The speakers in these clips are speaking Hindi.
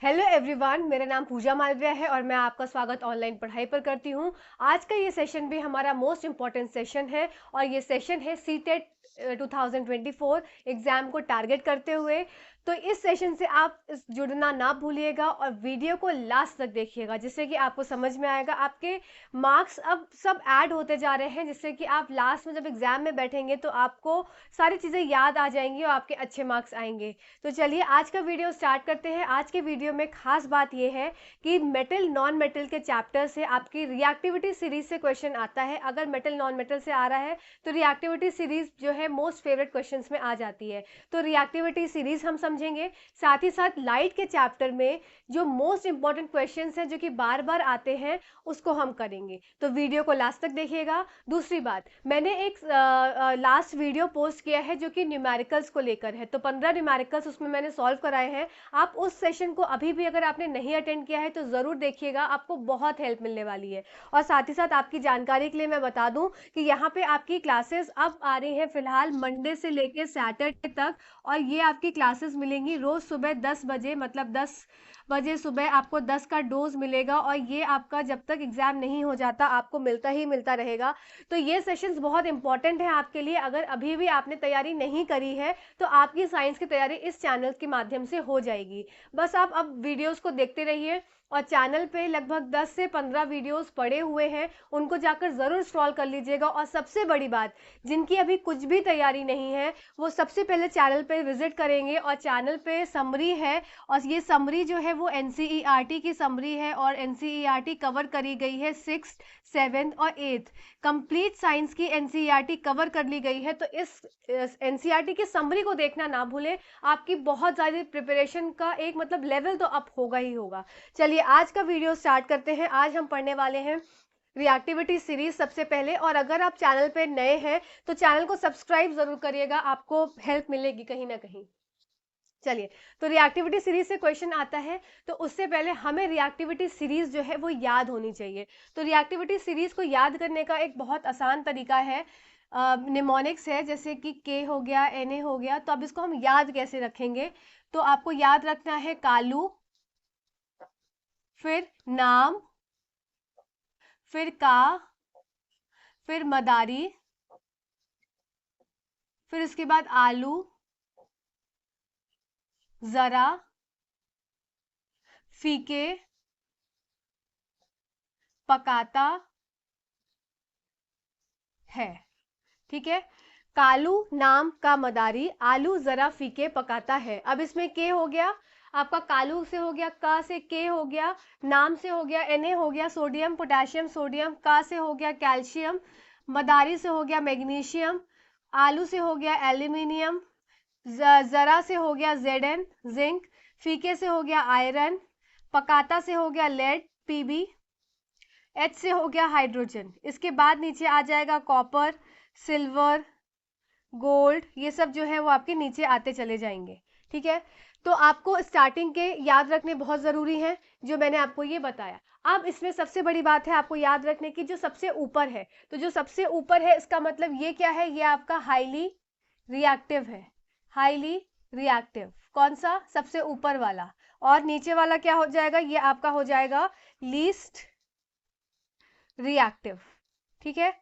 हेलो एवरीवन, मेरा नाम पूजा मालविया है और मैं आपका स्वागत ऑनलाइन पढ़ाई पर करती हूं। आज का ये सेशन भी हमारा मोस्ट इम्पॉर्टेंट सेशन है और ये सेशन है सीटेट 2024 एग्जाम को टारगेट करते हुए। तो इस सेशन से आप जुड़ना ना भूलिएगा और वीडियो को लास्ट तक देखिएगा, जिससे कि आपको समझ में आएगा। आपके मार्क्स अब सब ऐड होते जा रहे हैं, जिससे कि आप लास्ट में जब एग्जाम में बैठेंगे तो आपको सारी चीज़ें याद आ जाएंगी और आपके अच्छे मार्क्स आएंगे। तो चलिए आज का वीडियो स्टार्ट करते हैं। आज के वीडियो में खास बात यह है कि मेटल नॉन मेटल के चैप्टर से आपकी रिएक्टिविटी सीरीज से क्वेश्चन आता है। अगर मेटल नॉन मेटल से आ रहा है तो रिएक्टिविटी सीरीज जो है मोस्ट फेवरेट क्वेश्चंस में आ जाती है। तो रिएक्टिविटी सीरीज हम समझेंगे, साथ ही साथ लाइट के चैप्टर में जो मोस्ट इंपॉर्टेंट क्वेश्चंस हैं जो कि बार बार आते हैं उसको हम करेंगे। तो वीडियो को लास्ट तक देखिएगा। दूसरी बात, मैंने एक लास्ट वीडियो पोस्ट किया है जो कि न्यूमेरिकल्स को लेकर है। तो 15 न्यूमेरिकल्स उसमें मैंने सॉल्व कराए हैं। आप उस सेशन को अभी भी अगर आपने नहीं अटेंड किया है तो ज़रूर देखिएगा, आपको बहुत हेल्प मिलने वाली है। और साथ ही साथ आपकी जानकारी के लिए मैं बता दूं कि यहाँ पे आपकी क्लासेस अब आ रही हैं फिलहाल मंडे से लेकर सैटरडे तक, और ये आपकी क्लासेस मिलेंगी रोज़ सुबह 10 बजे, मतलब 10 बजे सुबह आपको 10 का डोज मिलेगा और ये आपका जब तक एग्ज़ाम नहीं हो जाता आपको मिलता ही मिलता रहेगा। तो ये सेशंस बहुत इंपॉर्टेंट है आपके लिए। अगर अभी भी आपने तैयारी नहीं करी है तो आपकी साइंस की तैयारी इस चैनल के माध्यम से हो जाएगी। बस आप अब वीडियोस को देखते रहिए और चैनल पे लगभग 10 से 15 वीडियोस पड़े हुए हैं, उनको जाकर ज़रूर स्क्रॉल कर लीजिएगा। और सबसे बड़ी बात, जिनकी अभी कुछ भी तैयारी नहीं है वो सबसे पहले चैनल पे विजिट करेंगे और चैनल पे समरी है, और ये समरी जो है वो NCERT की समरी है और NCERT कवर करी गई है 6th, 7th और 8th। कंप्लीट साइंस की NCERT कवर कर ली गई है। तो इस NCERT की समरी को देखना ना भूलें। आपकी बहुत ज़्यादा प्रिपरेशन का एक मतलब लेवल तो अप होगा ही होगा। चलिए आज का वीडियो स्टार्ट करते हैं। आज हम पढ़ने वाले हैं रिएक्टिविटी सीरीज सबसे पहले। और अगर आप चैनल पे नए हैं तो चैनल को सब्सक्राइब जरूर करिएगा, आपको हेल्प मिलेगी कहीं ना कहीं। चलिए, तो रिएक्टिविटी सीरीज से क्वेश्चन आता है तो उससे पहले हमें रिएक्टिविटी सीरीज जो है वो याद होनी चाहिए। तो रिएक्टिविटी सीरीज को याद करने का एक बहुत आसान तरीका है, निमोनिक्स है, जैसे कि के हो गया, Na हो गया। तो अब इसको हम याद कैसे रखेंगे? तो आपको याद रखना है कालू, फिर नाम, फिर का, फिर मदारी, फिर इसके बाद आलू, जरा, फीके, पकाता है। ठीक है, कालू, नाम, का, मदारी, आलू, जरा, फीके, पकाता है। अब इसमें के हो गया आपका, कालू से हो गया, का से के हो गया, नाम से हो गया, Na हो गया सोडियम पोटेशियम सोडियम, का से हो गया कैल्शियम, मदारी से हो गया मैग्नीशियम, आलू से हो गया एल्यूमिनियम, जरा से हो गया Zn जिंक, फीके से हो गया आयरन, पकाता से हो गया लेड Pb, H से हो गया हाइड्रोजन। इसके बाद नीचे आ जाएगा कॉपर, सिल्वर, गोल्ड, ये सब जो है वो आपके नीचे आते चले जाएंगे। ठीक है, तो आपको स्टार्टिंग के याद रखने बहुत ज़रूरी हैं जो मैंने आपको ये बताया। अब इसमें सबसे बड़ी बात है आपको याद रखने की, जो सबसे ऊपर है। तो जो सबसे ऊपर है इसका मतलब ये क्या है? ये आपका हाईली रिएक्टिव है। हाईली रिएक्टिव कौन सा? सबसे ऊपर वाला। और नीचे वाला क्या हो जाएगा? ये आपका हो जाएगा लीस्ट रिएक्टिव। ठीक है,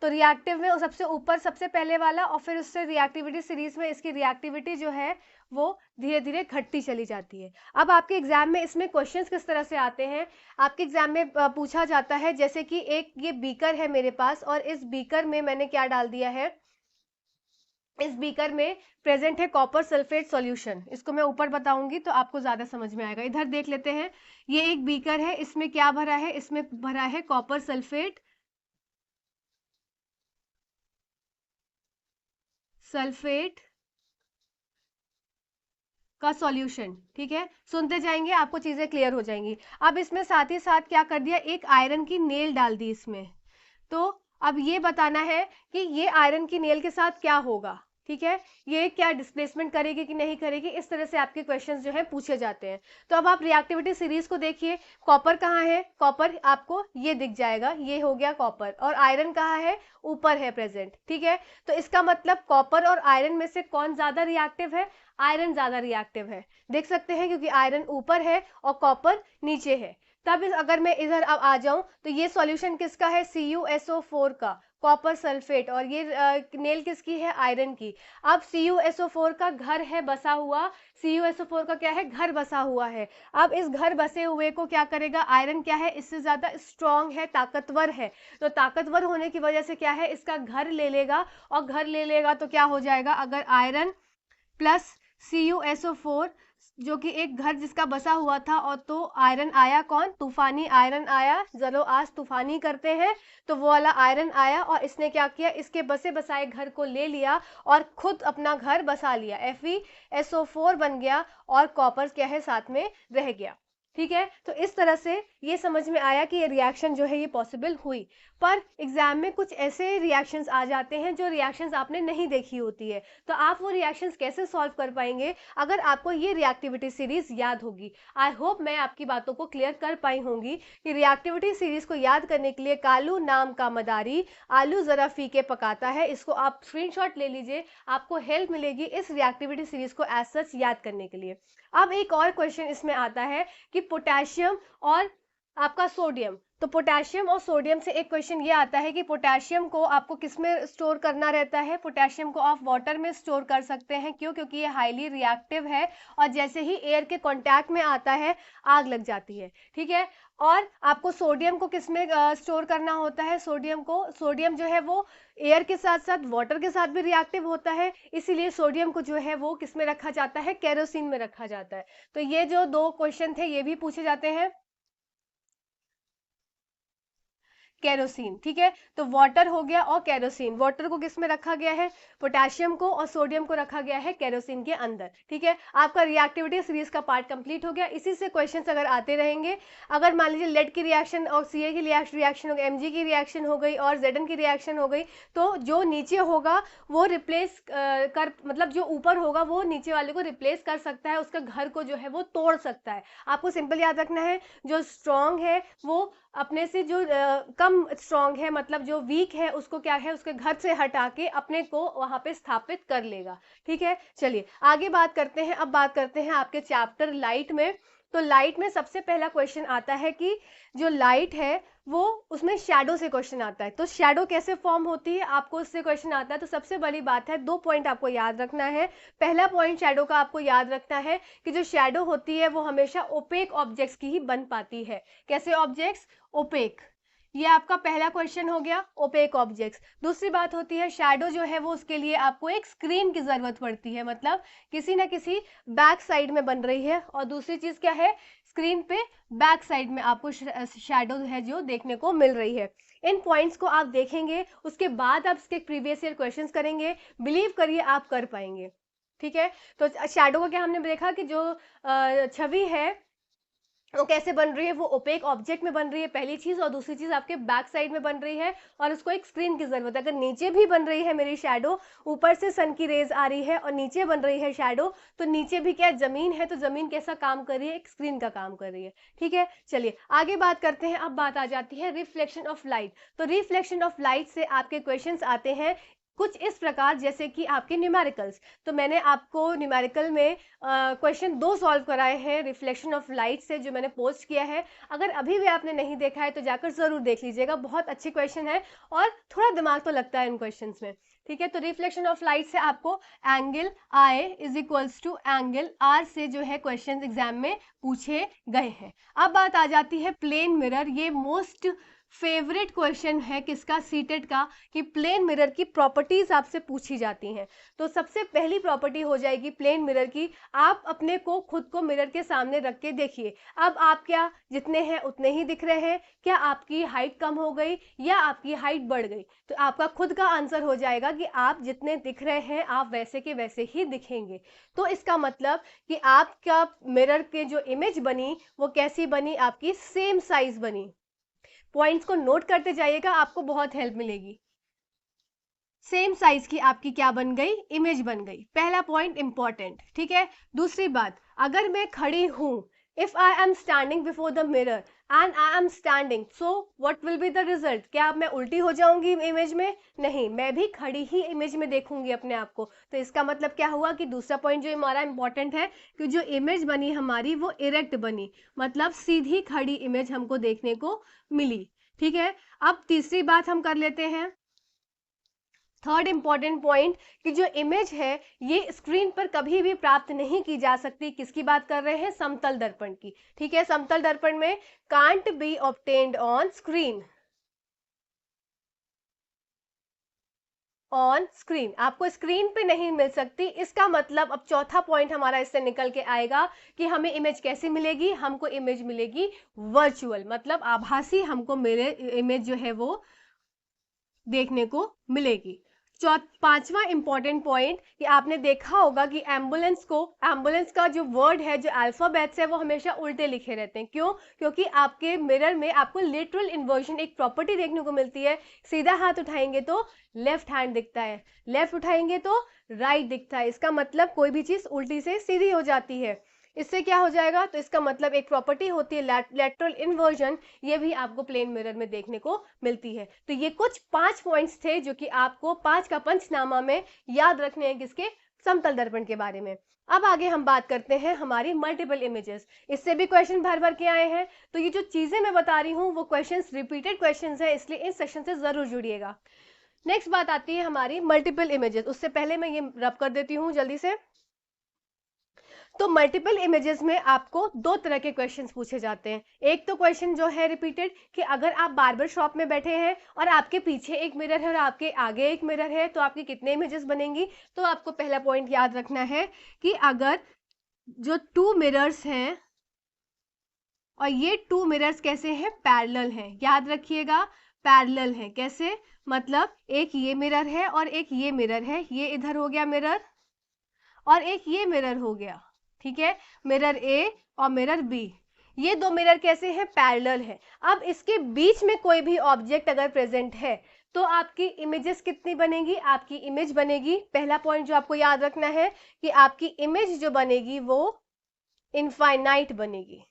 तो रिएक्टिव में सबसे ऊपर सबसे पहले वाला, और फिर उससे रिएक्टिविटी सीरीज में इसकी रिएक्टिविटी जो है वो धीरे धीरे घटती चली जाती है। अब आपके एग्जाम में इसमें क्वेश्चंस किस तरह से आते हैं? आपके एग्जाम में पूछा जाता है, जैसे कि एक ये बीकर है मेरे पास और इस बीकर में मैंने क्या डाल दिया है? इस बीकर में प्रेजेंट है कॉपर सल्फेट सॉल्यूशन। इसको मैं ऊपर बताऊंगी तो आपको ज्यादा समझ में आएगा। इधर देख लेते हैं, ये एक बीकर है, इसमें क्या भरा है? इसमें भरा है कॉपर सल्फेट का सॉल्यूशन। ठीक है, सुनते जाएंगे आपको चीजें क्लियर हो जाएंगी। अब इसमें साथ ही साथ क्या कर दिया? एक आयरन की नेल डाल दी इसमें। तो अब ये बताना है कि ये आयरन की नेल के साथ क्या होगा। ठीक है, ये क्या डिस्प्लेसमेंट करेगी कि नहीं करेगी, इस तरह से आपके क्वेश्चंस जो है पूछे जाते हैं। तो अब आप रिएक्टिविटी सीरीज को देखिए, कॉपर कहाँ है, कॉपर आपको ये दिख जाएगा, ये हो गया कॉपर, और आयरन कहाँ है, ऊपर है प्रेजेंट। ठीक है, तो इसका मतलब कॉपर और आयरन में से कौन ज्यादा रिएक्टिव है, आयरन ज्यादा रिएक्टिव है, देख सकते हैं, क्योंकि आयरन ऊपर है और कॉपर नीचे है। तब अगर मैं इधर अब आ जाऊं तो ये सॉल्यूशन किसका है, CuSO4 का, कॉपर सल्फेट, और ये नेल किसकी है, आयरन की। अब CuSO4 का घर है बसा हुआ, CuSO4 का क्या है, घर बसा हुआ है। अब इस घर बसे हुए को क्या करेगा, आयरन क्या है, इससे ज्यादा स्ट्रांग है, ताकतवर है, तो ताकतवर होने की वजह से क्या है, इसका घर ले लेगा, और घर ले लेगा तो क्या हो जाएगा, अगर आयरन प्लस CuSO4 जो कि एक घर जिसका बसा हुआ था, और तो आयरन आया, कौन, तूफानी आयरन आया, चलो आज तूफानी करते हैं, तो वो वाला आयरन आया, और इसने क्या किया, इसके बसे बसाए घर को ले लिया और खुद अपना घर बसा लिया, FeSO4 बन गया, और कॉपर क्या है साथ में रह गया। ठीक है, तो इस तरह से ये समझ में आया कि ये रिएक्शन जो है ये पॉसिबल हुई। पर एग्जाम में कुछ ऐसे रिएक्शंस आ जाते हैं जो रिएक्शंस आपने नहीं देखी होती है, तो आप वो रिएक्शंस कैसे सॉल्व कर पाएंगे अगर आपको ये रिएक्टिविटी सीरीज याद होगी। आई होप मैं आपकी बातों को क्लियर कर पाई होंगी कि रिएक्टिविटी सीरीज को याद करने के लिए कालू नाम का मदारी आलू जरा फीके पकाता है, इसको आप स्क्रीनशॉट ले लीजिए, आपको हेल्प मिलेगी इस रिएक्टिविटी सीरीज को एज सच याद करने के लिए। अब एक और क्वेश्चन इसमें आता है कि पोटेशियम और आपका सोडियम, तो पोटेशियम और सोडियम से एक क्वेश्चन ये आता है कि पोटेशियम को आपको किस में स्टोर करना रहता है, पोटेशियम को आप वाटर में स्टोर कर सकते हैं, क्यों, क्योंकि ये हाईली रिएक्टिव है, और जैसे ही एयर के कांटेक्ट में आता है आग लग जाती है। ठीक है, और आपको सोडियम को किस में स्टोर करना होता है, सोडियम जो है वो एयर के साथ साथ वाटर के साथ भी रिएक्टिव होता है, इसीलिए सोडियम को जो है वो किस में रखा जाता है, केरोसिन में रखा जाता है। तो ये जो दो क्वेश्चन थे ये भी पूछे जाते हैं, केरोसिन। ठीक है, तो वाटर हो गया और केरोसिन, वाटर को किस में रखा गया है, पोटेशियम को, और सोडियम को रखा गया है केरोसिन के अंदर। ठीक है, आपका रिएक्टिविटी सीरीज का पार्ट कंप्लीट हो गया। इसी से क्वेश्चंस अगर आते रहेंगे, अगर मान लीजिए लेड की रिएक्शन और Ca की रिएक्शन हो गई, Mg की रिएक्शन हो गई और Zn की रिएक्शन हो गई, तो जो नीचे होगा वो रिप्लेस कर, मतलब जो ऊपर होगा वो नीचे वाले को रिप्लेस कर सकता है, उसका घर को जो है वो तोड़ सकता है। आपको सिंपल याद रखना है, जो स्ट्रांग है वो अपने से जो कम स्ट्रांग है, मतलब जो वीक है, उसको क्या है, उसके घर से हटा के अपने को वहां पे स्थापित कर लेगा। ठीक है, चलिए आगे बात करते हैं। अब बात करते हैं आपके चैप्टर लाइट में। तो लाइट में सबसे पहला क्वेश्चन आता है कि जो लाइट है वो, उसमें शैडो से क्वेश्चन आता है, तो शैडो कैसे फॉर्म होती है आपको उससे क्वेश्चन आता है। तो सबसे बड़ी बात है, 2 पॉइंट आपको याद रखना है। पहला पॉइंट शैडो का आपको याद रखना है कि जो शैडो होती है वो हमेशा ओपेक ऑब्जेक्ट्स की ही बन पाती है। कैसे ऑब्जेक्ट्स, ओपेक, ये आपका पहला क्वेश्चन हो गया, ओपेक ऑब्जेक्ट्स। दूसरी बात होती है शैडो जो है वो, उसके लिए आपको एक स्क्रीन की जरूरत पड़ती है, मतलब किसी ना किसी बैक साइड में बन रही है, और दूसरी चीज क्या है, स्क्रीन पे बैक साइड में आपको शैडो है जो देखने को मिल रही है। इन पॉइंट्स को आप देखेंगे, उसके बाद आप इसके प्रीवियस ईयर क्वेश्चंस करेंगे, बिलीव करिए आप कर पाएंगे। ठीक है, तो शैडो को क्या हमने देखा कि जो छवि है वो कैसे बन रही है, वो ओपेक ऑब्जेक्ट में बन रही है, पहली चीज, और दूसरी चीज आपके बैक साइड में बन रही है, और उसको एक स्क्रीन की जरूरत है। अगर नीचे भी बन रही है मेरी शैडो, ऊपर से सन की रेज आ रही है और नीचे बन रही है शैडो, तो नीचे भी क्या जमीन है, तो जमीन कैसा काम कर रही है, एक स्क्रीन का काम कर रही है। ठीक है, चलिए आगे बात करते हैं। अब बात आ जाती है रिफ्लेक्शन ऑफ लाइट। तो रिफ्लेक्शन ऑफ लाइट से आपके क्वेश्चंस आते हैं कुछ इस प्रकार, जैसे कि आपके न्यूमेरिकल्स। तो मैंने आपको न्यूमेरिकल में क्वेश्चन 2 सॉल्व कराए हैं रिफ्लेक्शन ऑफ लाइट से, जो मैंने पोस्ट किया है। अगर अभी भी आपने नहीं देखा है तो जाकर जरूर देख लीजिएगा, बहुत अच्छे क्वेश्चन है और थोड़ा दिमाग तो लगता है इन क्वेश्चन में। ठीक है, तो रिफ्लेक्शन ऑफ लाइट से आपको angle I is equals to angle R से जो है क्वेश्चन एग्जाम में पूछे गए हैं। अब बात आ जाती है प्लेन मिरर। ये मोस्ट फेवरेट क्वेश्चन है किसका, सीटेट का, कि प्लेन मिरर की प्रॉपर्टीज आपसे पूछी जाती हैं। तो सबसे पहली प्रॉपर्टी हो जाएगी प्लेन मिरर की, आप अपने को खुद को मिरर के सामने रख के देखिए। अब आप क्या जितने हैं उतने ही दिख रहे हैं, क्या आपकी हाइट कम हो गई या आपकी हाइट बढ़ गई, तो आपका खुद का आंसर हो जाएगा कि आप जितने दिख रहे हैं आप वैसे के वैसे ही दिखेंगे। तो इसका मतलब कि आपका मिरर के जो इमेज बनी वो कैसी बनी, आपकी सेम साइज बनी। पॉइंट्स को नोट करते जाइएगा, आपको बहुत हेल्प मिलेगी। सेम साइज की आपकी क्या बन गई, इमेज बन गई। पहला पॉइंट इंपॉर्टेंट, ठीक है। दूसरी बात, अगर मैं खड़ी हूं, if I am standing before the mirror and I am standing, so what will be the result? क्या मैं उल्टी हो जाऊंगी इमेज में? नहीं, मैं भी खड़ी ही इमेज में देखूंगी अपने आप को। तो इसका मतलब क्या हुआ कि दूसरा पॉइंट जो हमारा इंपॉर्टेंट है कि जो इमेज बनी हमारी वो इरेक्ट बनी, मतलब सीधी खड़ी इमेज हमको देखने को मिली, ठीक है। अब तीसरी बात हम कर लेते हैं, थर्ड इंपॉर्टेंट पॉइंट, कि जो इमेज है ये स्क्रीन पर कभी भी प्राप्त नहीं की जा सकती। किसकी बात कर रहे हैं? समतल दर्पण की, ठीक है। समतल दर्पण में can't be obtained on screen, on screen, आपको स्क्रीन पे नहीं मिल सकती। इसका मतलब अब चौथा पॉइंट हमारा इससे निकल के आएगा कि हमें इमेज कैसी मिलेगी? हमको इमेज मिलेगी वर्चुअल, मतलब आभासी हमको मेरे इमेज जो है वो देखने को मिलेगी। पांचवा इंपॉर्टेंट पॉइंट कि आपने देखा होगा कि एम्बुलेंस का जो वर्ड है, जो अल्फाबेट्स है, वो हमेशा उल्टे लिखे रहते हैं। क्यों? क्योंकि आपके मिरर में आपको लिटरल इन्वर्जन एक प्रॉपर्टी देखने को मिलती है। सीधा हाथ उठाएंगे तो लेफ्ट हैंड दिखता है, लेफ्ट उठाएंगे तो राइट दिखता है। इसका मतलब कोई भी चीज उल्टी से सीधी हो जाती है। इससे क्या हो जाएगा? तो इसका मतलब एक प्रॉपर्टी होती है लेटरल इन्वर्जन, ये भी आपको प्लेन मिरर में देखने को मिलती है। तो ये कुछ 5 पॉइंट्स थे जो कि आपको 5 का पंचनामा में याद रखने हैं, किसके? समतल दर्पण के बारे में। अब आगे हम बात करते हैं हमारी मल्टीपल इमेजेस। इससे भी क्वेश्चन भर भर के आए हैं, तो ये जो चीजें मैं बता रही हूँ वो क्वेश्चंस रिपीटेड क्वेश्चंस है, इसलिए इस सेक्शन से जरूर जुड़िएगा। नेक्स्ट बात आती है हमारी मल्टीपल इमेजेस। उससे पहले मैं ये रब कर देती हूँ जल्दी से। तो मल्टीपल इमेजेस में आपको दो तरह के क्वेश्चंस पूछे जाते हैं। एक तो क्वेश्चन जो है रिपीटेड, कि अगर आप बार्बर शॉप में बैठे हैं और आपके पीछे एक मिरर है और आपके आगे एक मिरर है, तो आपकी कितने इमेजेस बनेंगी? तो आपको पहला पॉइंट याद रखना है कि अगर जो 2 मिरर्स हैं और ये 2 मिरर्स कैसे हैं? पैरेलल हैं। याद रखिएगा, पैरेलल हैं। कैसे? मतलब एक ये मिरर है और एक ये मिरर है, ये इधर हो गया मिरर और एक ये मिरर हो गया, ठीक है। मिरर ए और मिरर बी, ये दो मिरर कैसे हैं? पैरेलल है। अब इसके बीच में कोई भी ऑब्जेक्ट अगर प्रेजेंट है तो आपकी इमेजेस कितनी बनेगी? आपकी इमेज बनेगी, पहला पॉइंट जो आपको याद रखना है कि आपकी इमेज जो बनेगी वो इनफाइनाइट बनेगी।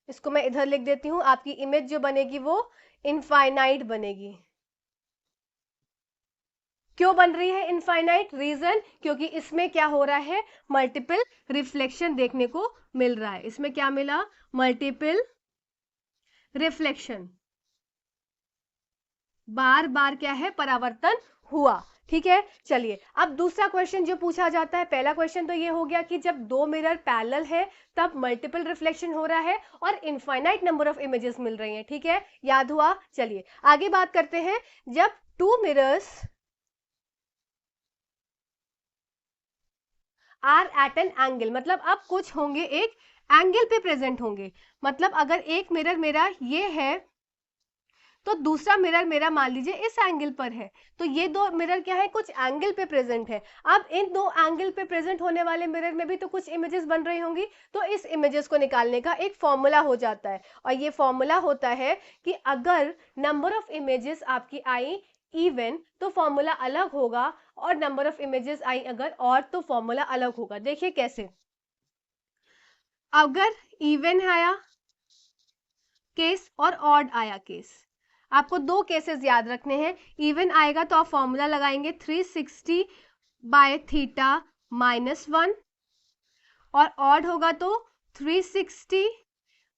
इसको मैं इधर लिख देती हूं, आपकी इमेज जो बनेगी वो इनफाइनाइट बनेगी। क्यों बन रही है इनफाइनाइट? रीजन, क्योंकि इसमें क्या हो रहा है? मल्टीपल रिफ्लेक्शन देखने को मिल रहा है। इसमें क्या मिला? मल्टीपल रिफ्लेक्शन, बार बार क्या है? परावर्तन हुआ, ठीक है। चलिए, अब दूसरा क्वेश्चन जो पूछा जाता है, पहला क्वेश्चन तो ये हो गया कि जब दो मिरर पैरेलल है तब मल्टीपल रिफ्लेक्शन हो रहा है और इनफाइनाइट नंबर ऑफ इमेजेस मिल रही हैं, ठीक है। याद हुआ? चलिए आगे बात करते हैं। जब 2 mirrors are at an angle, मतलब अब कुछ होंगे एक एंगल पे प्रेजेंट होंगे। मतलब अगर एक मिरर मेरा ये है तो दूसरा मिरर मेरा मान लीजिए इस एंगल पर है, तो ये दो मिरर क्या है? कुछ एंगल पे प्रेजेंट है। अब इन दो एंगल पे प्रेजेंट होने वाले मिरर में भी तो कुछ इमेजेस बन रही होंगी, तो इस इमेजेस को निकालने का एक फॉर्मूला हो जाता है, और ये फॉर्मूला होता है कि अगर नंबर ऑफ इमेजेस आपकी आई इवन तो फॉर्मूला अलग होगा, और नंबर ऑफ इमेजेस आई अगर और तो फॉर्मूला अलग होगा। देखिए कैसे, अगर इवन आया केस और ऑड आया केस, आपको दो केसेस याद रखने हैं। इवन आएगा तो आप फॉर्मूला लगाएंगे 360 बाय थीटा -1, और ऑड होगा तो 360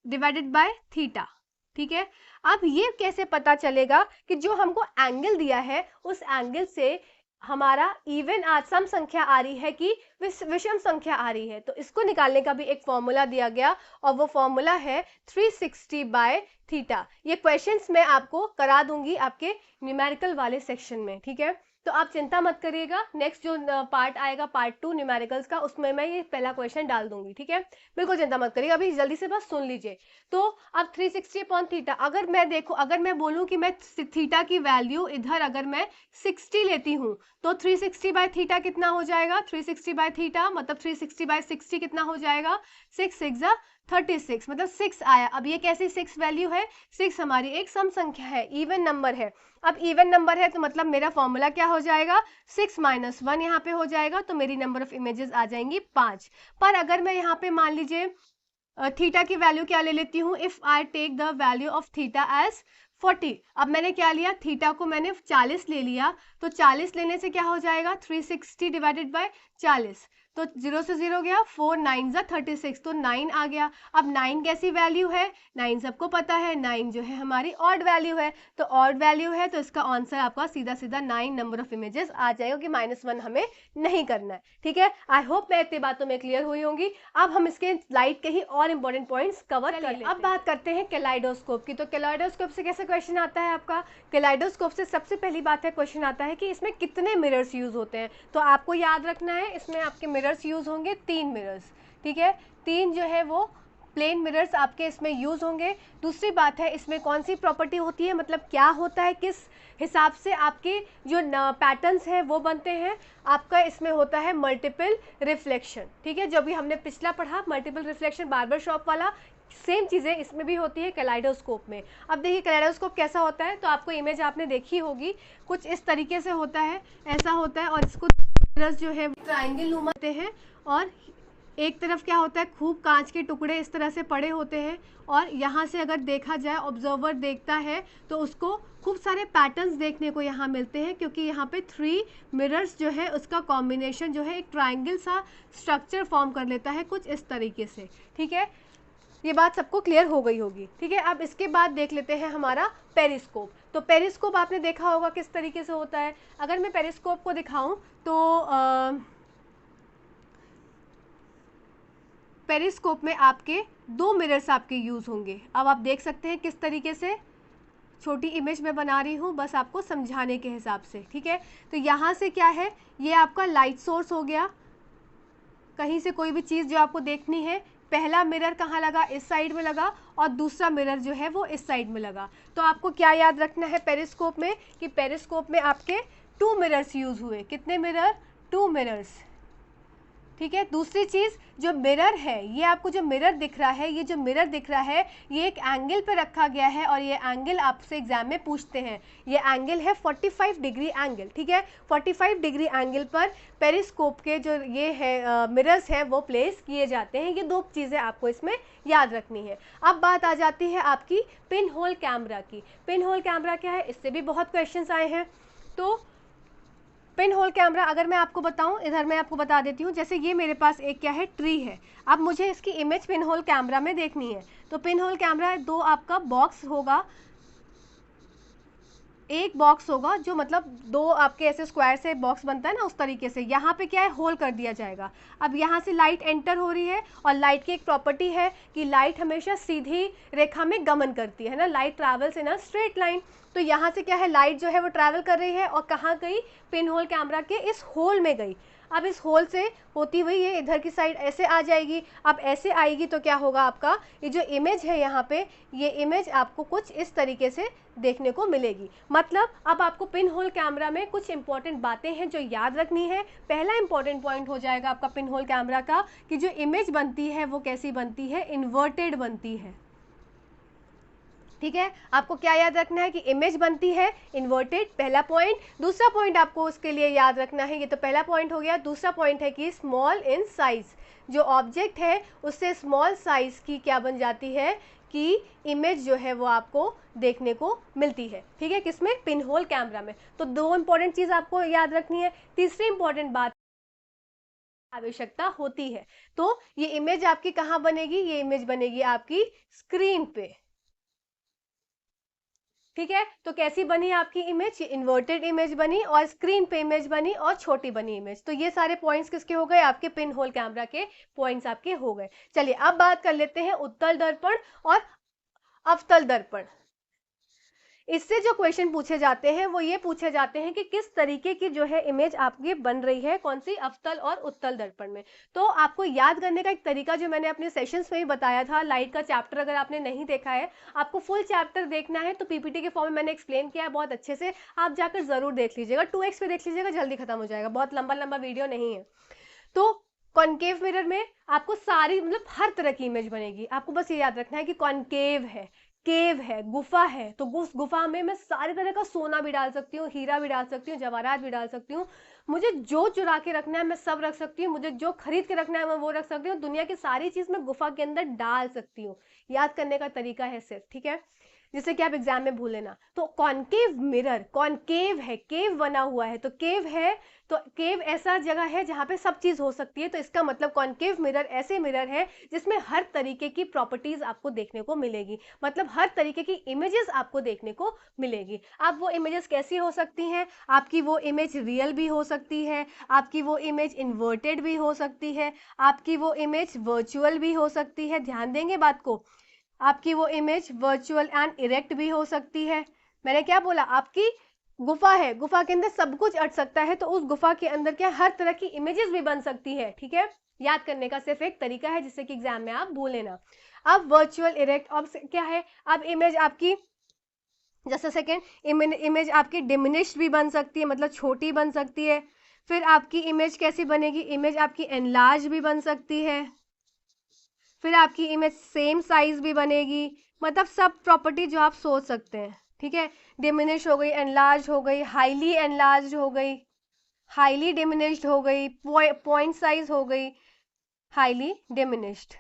डिवाइडेड बाय थीटा, ठीक है। अब ये कैसे पता चलेगा कि जो हमको एंगल दिया है उस एंगल से हमारा इवन सम संख्या आ रही है कि विषम संख्या आ रही है? तो इसको निकालने का भी एक फॉर्मूला दिया गया, और वो फॉर्मूला है 360 बाय थीटा। ये क्वेश्चंस मैं आपको करा दूंगी आपके न्यूमेरिकल वाले सेक्शन में, ठीक है। तो आप चिंता मत करिएगा, नेक्स्ट जो पार्ट आएगा पार्ट 2 न्यूमेरिकल्स का, उसमें मैं ये पहला क्वेश्चन डाल दूंगी, ठीक है। बिल्कुल चिंता मत करिएगा, अभी जल्दी से बस सुन लीजिए। तो अब 360 अपॉन थीटा, अगर मैं देखो, अगर मैं बोलूं कि मैं थीटा की वैल्यू इधर अगर मैं 60 लेती हूं, तो 360 बाय थीटा कितना हो जाएगा? 360 बाय थीटा मतलब 360 बाय 60 कितना हो जाएगा? 6 6 36, मतलब 6 आया। अब ये कैसी 6 वैल्यू है? 6 हमारी एक सम संख्या है, इवन नंबर है, अब इवन नंबर है तो मतलब मेरा फॉर्मूला क्या हो जाएगा, 6 - 1 यहाँ पे हो जाएगा, तो मेरी नंबर ऑफ इमेजेस आ जाएंगी 5। पर अगर मैं यहाँ पे मान लीजिए थीटा की वैल्यू क्या ले लेती हूँ, if I take the value of theta as 40, अब मैंने क्या लिया, थीटा को मैंने 40 ले लिया, तो 40 लेने से क्या हो जाएगा, 360 डिवाइडेड बाय 40, तो 0 से 0 गया, 4 9 जा 36, तो 9 आ गया। अब 9 कैसी वैल्यू है, 9 सबको पता है, 9 जो है हमारी ऑड वैल्यू है, तो ऑड वैल्यू है तो इसका आंसर आपका सीधा सीधा 9 नंबर ऑफ इमेजेस आ जाएगा, कि -1 हमें नहीं करना है। ठीक है, आई होप मैं इतनी बातों में क्लियर हुई होंगी। अब हम इसके स्लाइड के ही और इंपॉर्टेंट पॉइंट्स कवर कर लेते हैं। अब बात करते हैं कैलाइडोस्कोप की। तो कैलाइडोस्कोप से कैसे क्वेश्चन आता है आपका, कैलाइडोस्कोप से सबसे पहली बात है क्वेश्चन आता है कि इसमें कितने मिरर्स यूज होते हैं। तो आपको याद रखना है इसमें आपके मिरर्स यूज होंगे 3 मिरर्स। ठीक है, 3 जो है वो प्लेन मिरर्स आपके इसमें यूज होंगे। दूसरी बात है इसमें कौन सी प्रॉपर्टी होती है, मतलब क्या होता है, किस हिसाब से आपके जो पैटर्न्स हैं वो बनते हैं, आपका इसमें होता है मल्टीपल रिफ्लेक्शन। ठीक है, जो भी हमने पिछला पढ़ा मल्टीपल रिफ्लेक्शन बार्बर शॉप वाला, सेम चीज़ें इसमें भी होती है कैलाइडोस्कोप में। अब देखिए कैलाइडोस्कोप कैसा होता है, तो आपको इमेज आपने देखी होगी, कुछ इस तरीके से होता है, ऐसा होता है, और इसको मिरर्स जो है ट्राइंगल नुमा होते हैं, और एक तरफ क्या होता है, खूब कांच के टुकड़े इस तरह से पड़े होते हैं, और यहाँ से अगर देखा जाए ऑब्जर्वर देखता है तो उसको खूब सारे पैटर्न्स देखने को यहाँ मिलते हैं, क्योंकि यहाँ पे 3 मिरर्स जो है उसका कॉम्बिनेशन जो है एक ट्राइंगल सा स्ट्रक्चर फॉर्म कर लेता है कुछ इस तरीके से। ठीक है, ये बात सबको क्लियर हो गई होगी। ठीक है, अब इसके बाद देख लेते हैं हमारा पेरिस्कोप। तो पेरिस्कोप आपने देखा होगा किस तरीके से होता है। अगर मैं पेरिस्कोप को दिखाऊं तो पेरिस्कोप में आपके 2 मिरर्स आपके यूज़ होंगे। अब आप देख सकते हैं किस तरीके से, छोटी इमेज में बना रही हूँ बस आपको समझाने के हिसाब से। ठीक है, तो यहाँ से क्या है, ये आपका लाइट सोर्स हो गया, कहीं से कोई भी चीज़ जो आपको देखनी है, पहला मिरर कहाँ लगा, इस साइड में लगा, और दूसरा मिरर जो है वो इस साइड में लगा। तो आपको क्या याद रखना है पेरिस्कोप में, कि पेरिस्कोप में आपके 2 मिरर्स यूज़ हुए। कितने मिरर, 2 मिरर्स। ठीक है, दूसरी चीज़ जो मिरर है, ये आपको जो मिरर दिख रहा है, ये जो मिरर दिख रहा है ये एक एंगल पे रखा गया है, और ये एंगल आपसे एग्जाम में पूछते हैं। ये एंगल है 45 डिग्री एंगल। ठीक है, 45 डिग्री एंगल पर पेरिस्कोप के जो ये है मिरर्स हैं वो प्लेस किए जाते हैं। ये 2 चीज़ें आपको इसमें याद रखनी है। अब बात आ जाती है आपकी पिन होल कैमरा की। पिन होल कैमरा क्या है, इससे भी बहुत क्वेश्चंस आए हैं। तो पिन होल कैमरा अगर मैं आपको बताऊं, इधर मैं आपको बता देती हूं, जैसे ये मेरे पास एक क्या है, ट्री है। अब मुझे इसकी इमेज पिन होल कैमरा में देखनी है, तो पिन होल कैमरा 2 आपका बॉक्स होगा, एक बॉक्स होगा जो मतलब 2 आपके ऐसे स्क्वायर से बॉक्स बनता है ना, उस तरीके से यहाँ पे क्या है, होल कर दिया जाएगा। अब यहाँ से लाइट एंटर हो रही है, और लाइट की एक प्रॉपर्टी है कि लाइट हमेशा सीधी रेखा में गमन करती है ना, light travels in a straight line. तो यहाँ से क्या है, लाइट जो है वो ट्रैवल कर रही है, और कहाँ गई, पिन होल कैमरा के इस होल में गई। अब इस होल से होती हुई ये इधर की साइड ऐसे आ जाएगी। अब ऐसे आएगी तो क्या होगा, आपका ये जो इमेज है यहाँ पे, ये इमेज आपको कुछ इस तरीके से देखने को मिलेगी। मतलब अब आपको पिन होल कैमरा में कुछ इंपॉर्टेंट बातें हैं जो याद रखनी है। पहला इंपॉर्टेंट पॉइंट हो जाएगा आपका पिन होल कैमरा का, कि जो इमेज बनती है वो कैसी बनती है, इन्वर्टेड बनती है। ठीक है, आपको क्या याद रखना है कि इमेज बनती है इन्वर्टेड, पहला पॉइंट। दूसरा पॉइंट आपको उसके लिए याद रखना है, ये तो पहला पॉइंट हो गया। दूसरा पॉइंट है कि स्मॉल इन साइज, जो ऑब्जेक्ट है उससे स्मॉल साइज की क्या बन जाती है, कि इमेज जो है वो आपको देखने को मिलती है। ठीक है, किसमें, पिन होल कैमरा में। तो 2 इंपॉर्टेंट चीज़ आपको याद रखनी है। तीसरी इंपॉर्टेंट बात आवश्यकता होती है, तो ये इमेज आपकी कहाँ बनेगी, ये इमेज बनेगी आपकी स्क्रीन पे। ठीक है, तो कैसी बनी आपकी इमेज, इन्वर्टेड इमेज बनी, और स्क्रीन पे इमेज बनी, और छोटी बनी इमेज। तो ये सारे पॉइंट्स किसके हो गए, आपके पिन होल कैमरा के पॉइंट्स आपके हो गए। चलिए अब बात कर लेते हैं उत्तल दर्पण और अवतल दर्पण। इससे जो क्वेश्चन पूछे जाते हैं वो ये पूछे जाते हैं कि किस तरीके की जो है इमेज आपकी बन रही है, कौन सी, अवतल और उत्तल दर्पण में। तो आपको याद करने का एक तरीका जो मैंने अपने सेशंस में ही बताया था, लाइट का चैप्टर अगर आपने नहीं देखा है, आपको फुल चैप्टर देखना है तो पीपीटी के फॉर्म में मैंने एक्सप्लेन किया है बहुत अच्छे से, आप जाकर जरूर देख लीजिएगा। 2x पे देख लीजिएगा, जल्दी खत्म हो जाएगा, बहुत लंबा लंबा वीडियो नहीं है। तो कॉन्केव मिरर में आपको सारी मतलब हर तरह की इमेज बनेगी। आपको बस ये याद रखना है कि कॉन्केव है, केव है, गुफा है, तो उस गुफा में मैं सारे तरह का सोना भी डाल सकती हूँ, हीरा भी डाल सकती हूँ, जवाहरात भी डाल सकती हूँ। मुझे जो चुरा के रखना है मैं सब रख सकती हूँ, मुझे जो खरीद के रखना है मैं वो रख सकती हूँ। दुनिया की सारी चीज मैं गुफा के अंदर डाल सकती हूँ। याद करने का तरीका है सिर्फ, ठीक है, जिससे कि आप एग्जाम में भूले ना। तो कॉनकेव मिरर, कॉनकेव है, केव बना हुआ है, तो केव है, तो केव ऐसा जगह है जहां पे सब चीज हो सकती है। तो इसका मतलब कॉनकेव मिरर ऐसे मिरर है जिसमें हर तरीके की प्रॉपर्टीज आपको देखने को मिलेगी, मतलब हर तरीके की इमेजेस आपको देखने को मिलेगी। अब वो इमेजेस कैसी हो सकती हैं? आपकी वो इमेज रियल भी हो सकती है, आपकी वो इमेज इन्वर्टेड भी हो सकती है, आपकी वो इमेज वर्चुअल भी हो सकती है। ध्यान देंगे बात को, आपकी वो इमेज वर्चुअल एंड इरेक्ट भी हो सकती है। मैंने क्या बोला? आपकी गुफा है, गुफा के अंदर सब कुछ अट सकता है, तो उस गुफा के अंदर क्या हर तरह की इमेजेस भी बन सकती है, ठीक है। याद करने का सिर्फ एक तरीका है जिससे कि एग्जाम में आप भूले ना। अब वर्चुअल इरेक्ट, अब क्या है? अब इमेज आपकी, जस्ट अ सेकेंड, इमेज आपकी डिमिनिश्ड भी बन सकती है, मतलब छोटी बन सकती है। फिर आपकी इमेज कैसी बनेगी? इमेज आपकी एनलार्ज भी बन सकती है। फिर आपकी इमेज सेम साइज भी बनेगी, मतलब सब प्रॉपर्टी जो आप सोच सकते हैं, ठीक है। डिमिनिश हो गई, एनलार्ज हो गई, हाईली एनलार्ज हो गई, हाईली डिमिनिश्ड हो गई, पॉइंट साइज हो गई, हाईली डिमिनिश्ड,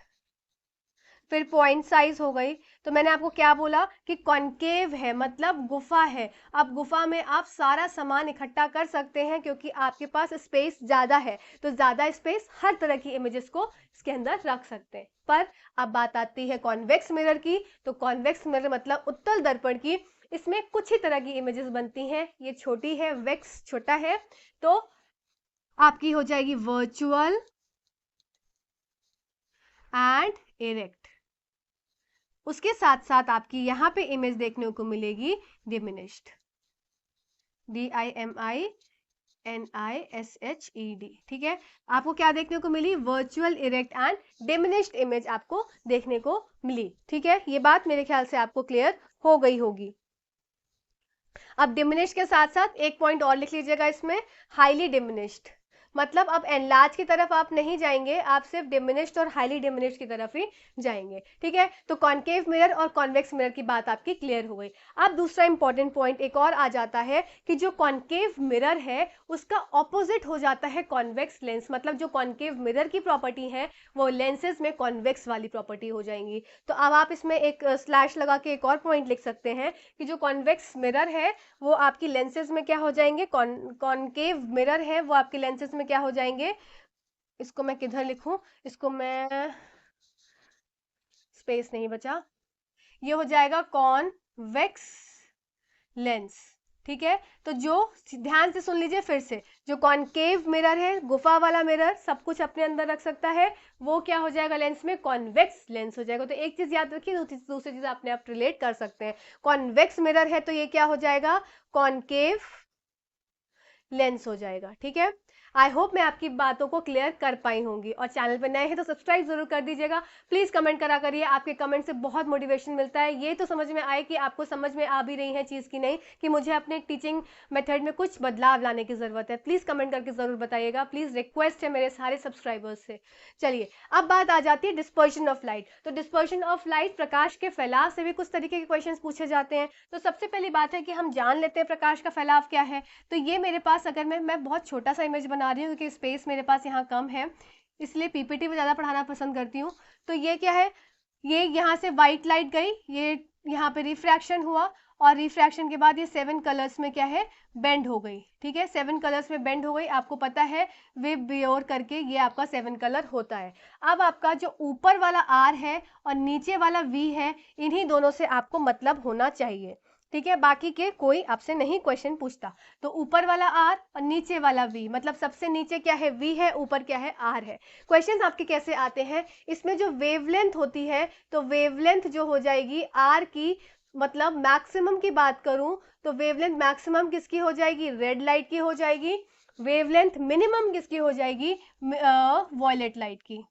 फिर पॉइंट साइज हो गई। तो मैंने आपको क्या बोला कि कॉनकेव है मतलब गुफा है। अब गुफा में आप सारा सामान इकट्ठा कर सकते हैं क्योंकि आपके पास स्पेस ज्यादा है, तो ज्यादा स्पेस हर तरह की इमेजेस को इसके अंदर रख सकते हैं। पर अब बात आती है कॉन्वेक्स मिरर की। तो कॉन्वेक्स मिरर मतलब उत्तल दर्पण की, इसमें कुछ ही तरह की इमेजेस बनती हैं। ये छोटी है, वेक्स छोटा है, तो आपकी हो जाएगी वर्चुअल एंड इरेक्ट। उसके साथ साथ आपकी यहां पे इमेज देखने को मिलेगी डिमिनिश्ड, DIMINISHED, ठीक है। आपको क्या देखने को मिली? Virtual erect and diminished image आपको देखने को मिली, ठीक है। ये बात मेरे ख्याल से आपको क्लियर हो गई होगी। अब डिमिनिश्ड के साथ साथ एक पॉइंट और लिख लीजिएगा इसमें, हाईली डिमिनिश्ड, मतलब अब एनलार्ज की तरफ आप नहीं जाएंगे, आप सिर्फ डिमिनिश्ड और हाईली डिमिनिश्ड की तरफ ही जाएंगे, ठीक है। तो कॉनकेव मिरर और कॉन्वेक्स मिरर की बात आपकी क्लियर हो गई। अब दूसरा इंपॉर्टेंट पॉइंट एक और आ जाता है कि जो कॉनकेव मिरर है उसका ऑपोजिट हो जाता है कॉन्वेक्स लेंस, मतलब जो कॉनकेव मिरर की प्रॉपर्टी है वो लेंसेज में कॉन्वेक्स वाली प्रॉपर्टी हो जाएंगी। तो अब आप इसमें एक स्लैश लगा के एक और पॉइंट लिख सकते हैं कि जो कॉन्वेक्स मिरर है वो आपकी लेंसेज में क्या हो जाएंगे? कॉनकेव मिरर है वो आपके लेंसेज में क्या हो जाएंगे? इसको मैं किधर लिखूं? इसको मैं, स्पेस नहीं बचा, ये हो जाएगा कॉन्वेक्स लेंस, ठीक है। तो जो, ध्यान से सुन लीजिए फिर से, जो कॉनकेव मिरर है, गुफा वाला मिरर सब कुछ अपने अंदर रख सकता है, वो क्या हो जाएगा लेंस में? कॉन्वेक्स लेंस हो जाएगा। तो एक चीज याद रखिए, दूसरी चीज अपने आप रिलेट कर सकते हैं। कॉन्वेक्स मिरर है तो ये क्या हो जाएगा? कॉनकेव लेंस हो जाएगा, ठीक है। आई होप मैं आपकी बातों को क्लियर कर पाई होंगी। और चैनल पर नए हैं तो सब्सक्राइब जरूर कर दीजिएगा। प्लीज कमेंट करा करिए, आपके कमेंट से बहुत मोटिवेशन मिलता है। ये तो समझ में आए कि आपको समझ में आ भी रही है चीज की नहीं, कि मुझे अपने टीचिंग मेथड में कुछ बदलाव लाने की जरूरत है। प्लीज कमेंट करके जरूर बताइएगा, प्लीज रिक्वेस्ट है मेरे सारे सब्सक्राइबर्स से। चलिए अब बात आ जाती है डिस्पर्शन ऑफ लाइट। तो डिस्पर्शन ऑफ लाइट, प्रकाश के फैलाव से भी कुछ तरीके के क्वेश्चन पूछे जाते हैं। तो सबसे पहली बात है कि हम जान लेते हैं प्रकाश का फैलाव क्या है। तो ये मेरे पास, अगर मैं बहुत छोटा सा इमेज बना रही हूँ क्योंकि स्पेस मेरे पास यहाँ कम है, इसलिए पीपीटी में ज़्यादा पढ़ाना पसंद करती हूँ। तो ये क्या है? ये यहाँ से व्हाइट लाइट गई, ये यहाँ पे रिफ्रैक्शन हुआ, और रिफ्रैक्शन के बाद ये 7 कलर्स में क्या है? बेंड हो गई, ठीक है। 7 कलर्स में बेंड हो गई, आपको पता है वेव बियोर करके ये आपका 7 कलर होता है। अब आपका जो ऊपर वाला आर है और नीचे वाला वी है, इन्हीं दोनों से आपको मतलब होना चाहिए, ठीक है। बाकी के कोई आपसे नहीं क्वेश्चन पूछता। तो ऊपर वाला आर और नीचे वाला वी, मतलब सबसे नीचे क्या है? वी है, ऊपर क्या है? आर है। क्वेश्चन आपके कैसे आते हैं? इसमें जो वेवलेंथ होती है, तो वेवलेंथ जो हो जाएगी आर की, मतलब मैक्सिमम की बात करूं तो वेवलेंथ मैक्सिमम किसकी हो जाएगी? रेड लाइट की हो जाएगी। वेवलेंथ मिनिमम किसकी हो जाएगी? वॉयलेट लाइट की।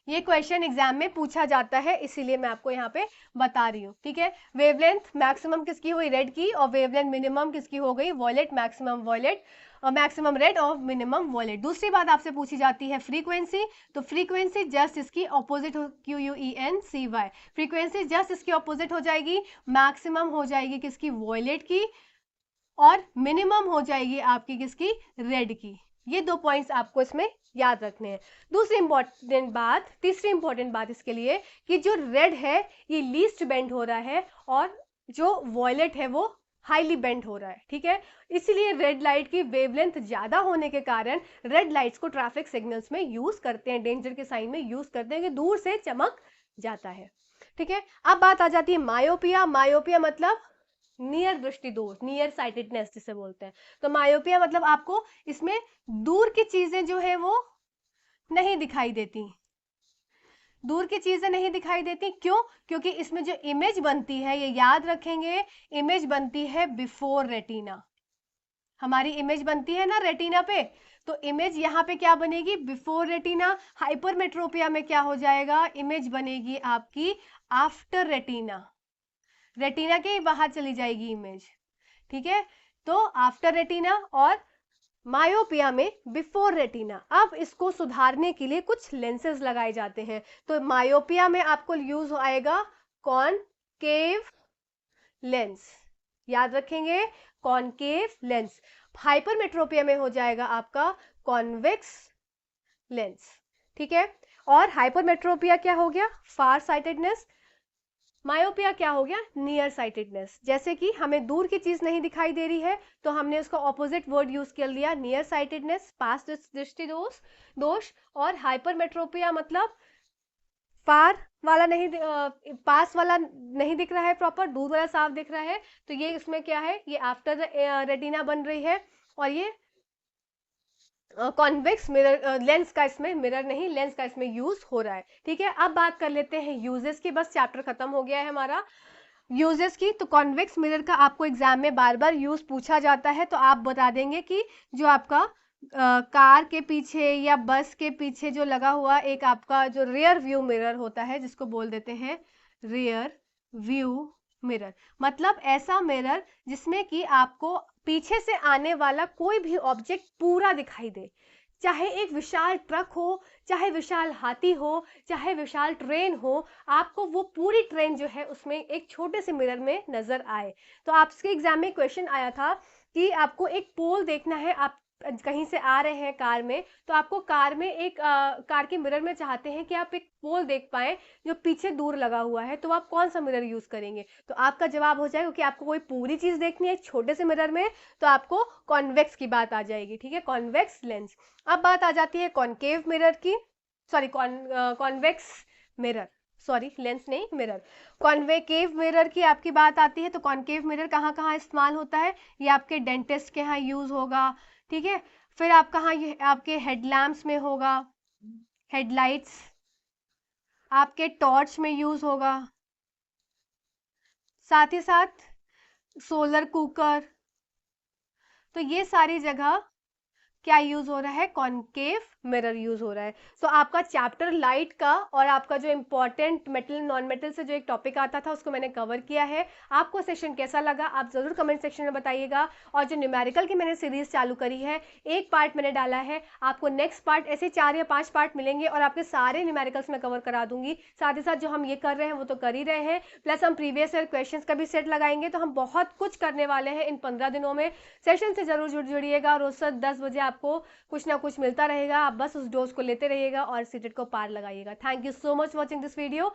ये क्वेश्चन एग्जाम में पूछा जाता है, इसीलिए मैं आपको यहाँ पे बता रही हूँ, ठीक है। वेवलेंथ मैक्सिमम किसकी हुई, रेड की, और वेवलेंथ मिनिमम किसकी हो गई, वॉयलेट, मैक्सिमम वॉयलेट और मैक्सिमम रेड और मिनिमम वॉयलेट। दूसरी बात आपसे पूछी जाती है फ्रीक्वेंसी, तो फ्रीक्वेंसी जस्ट इसकी ऑपोजिट हो, QUENCY, फ्रीक्वेंसी जस्ट इसकी ऑपोजिट हो जाएगी, मैक्सिमम हो जाएगी किसकी, वॉयलेट की, और मिनिमम हो जाएगी आपकी किसकी, रेड की। ये 2 पॉइंट्स आपको इसमें याद रखने हैं। दूसरी इंपॉर्टेंट बात, तीसरी इंपॉर्टेंट बात इसके लिए कि जो रेड है ये लीस्ट बेंड हो रहा है और जो वॉयलेट है वो हाईली बेंड हो रहा है, ठीक है। इसलिए रेड लाइट की वेवलेंथ ज्यादा होने के कारण रेड लाइट्स को ट्रैफिक सिग्नल्स में यूज करते हैं, डेंजर के साइन में यूज करते हैं कि दूर से चमक जाता है, ठीक है। अब बात आ जाती है मायोपिया। मायोपिया मतलब नियर दृष्टि दोष, नियर साइटेडनेस जिसे बोलते हैं। तो मायोपिया मतलब आपको इसमें दूर की चीजें जो है वो नहीं दिखाई देती, दूर की चीजें नहीं दिखाई देती। क्यों? क्योंकि इसमें जो इमेज बनती है, ये याद रखेंगे, इमेज बनती है बिफोर रेटिना। हमारी इमेज बनती है ना रेटिना पे, तो इमेज यहाँ पे क्या बनेगी, बिफोर रेटिना। हाइपरमेट्रोपिया में क्या हो जाएगा, इमेज बनेगी आपकी आफ्टर रेटिना, रेटिना के बाहर चली जाएगी इमेज, ठीक है। तो आफ्टर रेटिना और मायोपिया में बिफोर रेटिना। अब इसको सुधारने के लिए कुछ लेंसेज लगाए जाते हैं। तो मायोपिया में आपको यूज आएगा कॉनकेव लेंस, याद रखेंगे, कॉनकेव लेंस। हाइपरमेट्रोपिया में हो जाएगा आपका कॉन्वेक्स लेंस, ठीक है। और हाइपरमेट्रोपिया क्या हो गया, फार साइटेडनेस, मायोपिया क्या हो गया, नियर साइटेडनेस। जैसे कि हमें दूर की चीज नहीं दिखाई दे रही है तो हमने उसका ऑपोजिट वर्ड यूज कर लिया, नियर साइटेडनेस, पास दृष्टि दोष। और हाइपरमेट्रोपिया मतलब फार वाला नहीं, पास वाला नहीं दिख रहा है प्रॉपर, दूर वाला साफ दिख रहा है। तो ये इसमें क्या है, ये आफ्टर रेटिना बन रही है। और ये कॉन्वेक्स मिरर लेंस का, इसमें मिरर नहीं, लेंस का इसमें यूज हो रहा है, ठीक है। अब बात कर लेते हैं यूजेस की, बस चैप्टर खत्म हो गया है हमारा यूजेस की। तो कॉन्वेक्स मिरर का आपको एग्जाम में बार बार यूज पूछा जाता है, तो आप बता देंगे कि जो आपका कार के पीछे या बस के पीछे जो लगा हुआ एक आपका जो रियर व्यू मिरर होता है, जिसको बोल देते हैं रियर व्यू मिरर, मतलब ऐसा मिरर जिसमें कि आपको पीछे से आने वाला कोई भी ऑब्जेक्ट पूरा दिखाई दे, चाहे एक विशाल ट्रक हो, चाहे विशाल हाथी हो, चाहे विशाल ट्रेन हो, आपको वो पूरी ट्रेन जो है उसमें एक छोटे से मिरर में नजर आए। तो आपके एग्जाम में क्वेश्चन आया था कि आपको एक पोल देखना है, आप कहीं से आ रहे हैं कार में, तो आपको कार में एक कार के मिरर में चाहते हैं कि आप एक पोल देख पाए जो पीछे दूर लगा हुआ है, तो आप कौन सा मिरर यूज करेंगे? तो आपका जवाब हो जाएगा, क्योंकि आपको कोई पूरी चीज देखनी है छोटे से मिरर में, तो आपको कॉन्वेक्स की बात आ जाएगी, ठीक है, कॉन्वेक्स लेंस। अब बात आ जाती है कॉनकेव मिरर की, sorry convex mirror, sorry lens नहीं मिरर, कॉन्वेकेव मिरर की आपकी बात आती है। तो कॉन्केव मिरर कहाँ कहाँ इस्तेमाल होता है, ये आपके डेंटिस्ट के यहाँ यूज होगा, ठीक है। फिर आप कहाँ, ये आपके हेडलैम्प्स में होगा, हेडलाइट्स, आपके टॉर्च में यूज होगा, साथ ही साथ सोलर कुकर। तो ये सारी जगह क्या यूज हो रहा है, कॉनकेव मिरर यूज हो रहा है। तो आपका चैप्टर लाइट का और आपका जो इंपॉर्टेंट मेटल नॉन मेटल से जो एक टॉपिक आता था उसको मैंने कवर किया है। आपको सेशन कैसा लगा आप जरूर कमेंट सेक्शन में बताइएगा। और जो न्यूमेरिकल की मैंने सीरीज चालू करी है, एक पार्ट मैंने डाला है, आपको नेक्स्ट पार्ट ऐसे 4 या 5 पार्ट मिलेंगे और आपके सारे न्यूमेरिकल्स में कवर करा दूंगी। साथ ही साथ जो हम ये कर रहे हैं वो तो कर ही रहे हैं, प्लस हम प्रीवियस ईयर क्वेश्चन का भी सेट लगाएंगे। तो हम बहुत कुछ करने वाले हैं इन 15 दिनों में। सेशन से जरूर जुड़िएगा, रोज 10 बजे आपको कुछ ना कुछ मिलता रहेगा। आप बस उस डोज को लेते रहिएगा और सीटेट को पार लगाइएगा। Thank you so much watching this video.